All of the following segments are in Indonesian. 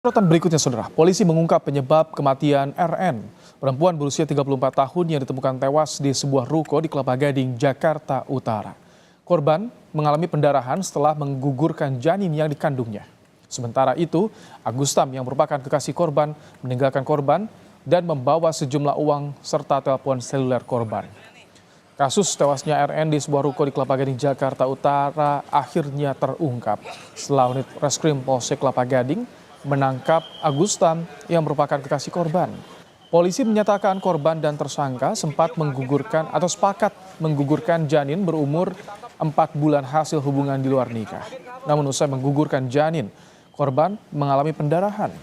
Sorotan berikutnya, saudara, polisi mengungkap penyebab kematian RN, perempuan berusia 34 tahun yang ditemukan tewas di sebuah ruko di Kelapa Gading, Jakarta Utara. Korban mengalami pendarahan setelah menggugurkan janin yang dikandungnya. Sementara itu, Agustam yang merupakan kekasih korban meninggalkan korban dan membawa sejumlah uang serta telepon seluler korban. Kasus tewasnya RN di sebuah ruko di Kelapa Gading, Jakarta Utara akhirnya terungkap setelah unit reskrim Polsek Kelapa Gading menangkap Agustam yang merupakan kekasih korban. Polisi menyatakan korban dan tersangka sempat sepakat menggugurkan janin berumur 4 bulan hasil hubungan di luar nikah. Namun usai menggugurkan janin, korban mengalami pendarahan.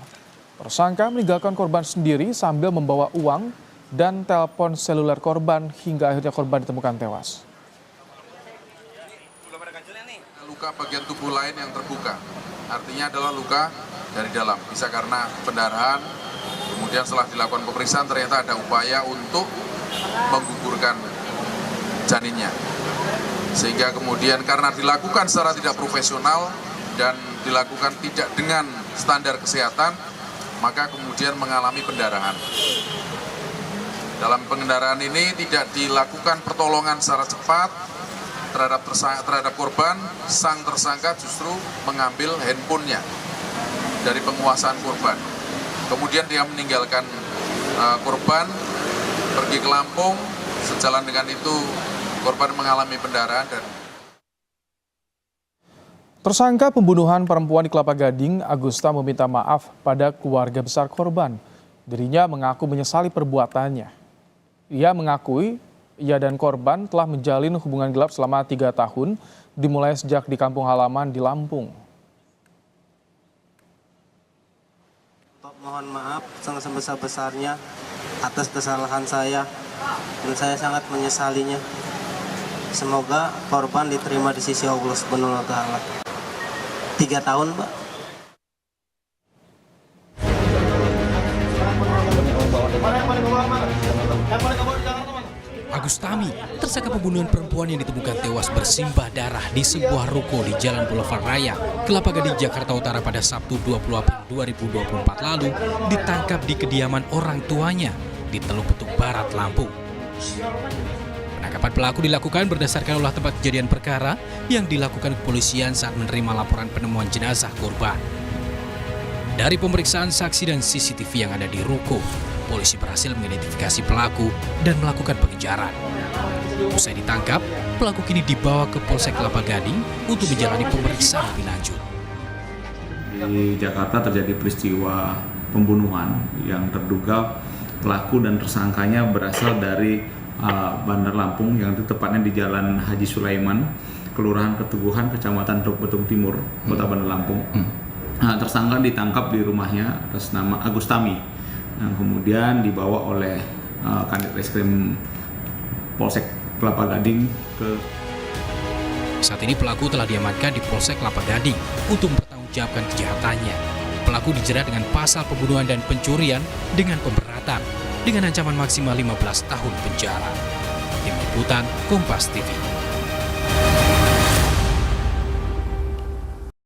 Tersangka meninggalkan korban sendiri sambil membawa uang dan telepon seluler korban hingga akhirnya korban ditemukan tewas. Luka bagian tubuh lain yang terbuka, artinya adalah luka dari dalam, bisa karena pendarahan. Kemudian setelah dilakukan pemeriksaan ternyata ada upaya untuk menggugurkan janinnya, sehingga kemudian karena dilakukan secara tidak profesional dan dilakukan tidak dengan standar kesehatan, maka kemudian mengalami pendarahan. Dalam pengendaraan ini tidak dilakukan pertolongan secara cepat terhadap korban. Sang tersangka justru mengambil handphonenya dari penguasaan korban. Kemudian dia meninggalkan korban, pergi ke Lampung. Sejalan dengan itu korban mengalami pendarahan. Tersangka pembunuhan perempuan di Kelapa Gading, Agustam meminta maaf pada keluarga besar korban. Dirinya mengaku menyesali perbuatannya. Ia mengakui ia dan korban telah menjalin hubungan gelap selama 3 tahun, dimulai sejak di kampung halaman di Lampung. Mohon maaf sebesar-besarnya atas kesalahan saya, dan saya sangat menyesalinya. Semoga korban diterima di sisi Allah Subhanahu wa Ta'ala. 3 tahun, Pak. Agustami, tersangka pembunuhan perempuan yang ditemukan tewas bersimbah darah di sebuah ruko di Jalan Boulevard Raya, Kelapa Gading, Jakarta Utara pada Sabtu 20 April 2024 lalu, ditangkap di kediaman orang tuanya di Teluk Betung Barat, Lampung. Penangkapan pelaku dilakukan berdasarkan olah tempat kejadian perkara yang dilakukan kepolisian saat menerima laporan penemuan jenazah korban. Dari pemeriksaan saksi dan CCTV yang ada di ruko, polisi berhasil mengidentifikasi pelaku dan melakukan pengejaran. Usai ditangkap, pelaku kini dibawa ke Polsek Kelapa Gading untuk menjalani pemeriksaan lebih lanjut. Di Jakarta terjadi peristiwa pembunuhan yang terduga pelaku dan tersangkanya berasal dari Bandar Lampung, yang itu tepatnya di Jalan Haji Sulaiman, Kelurahan Keteguhan, Kecamatan Teluk Betung Timur, Kota Bandar Lampung. Tersangka ditangkap di rumahnya atas nama Agustami, yang kemudian dibawa oleh Kanit Reskrim Polsek Kelapa Gading ke. Saat ini pelaku telah diamankan di Polsek Kelapa Gading untuk mempertanggungjawabkan kejahatannya. Pelaku dijerat dengan pasal pembunuhan dan pencurian dengan pemberatan dengan ancaman maksimal 15 tahun penjara. Tim Liputan Kompas TV.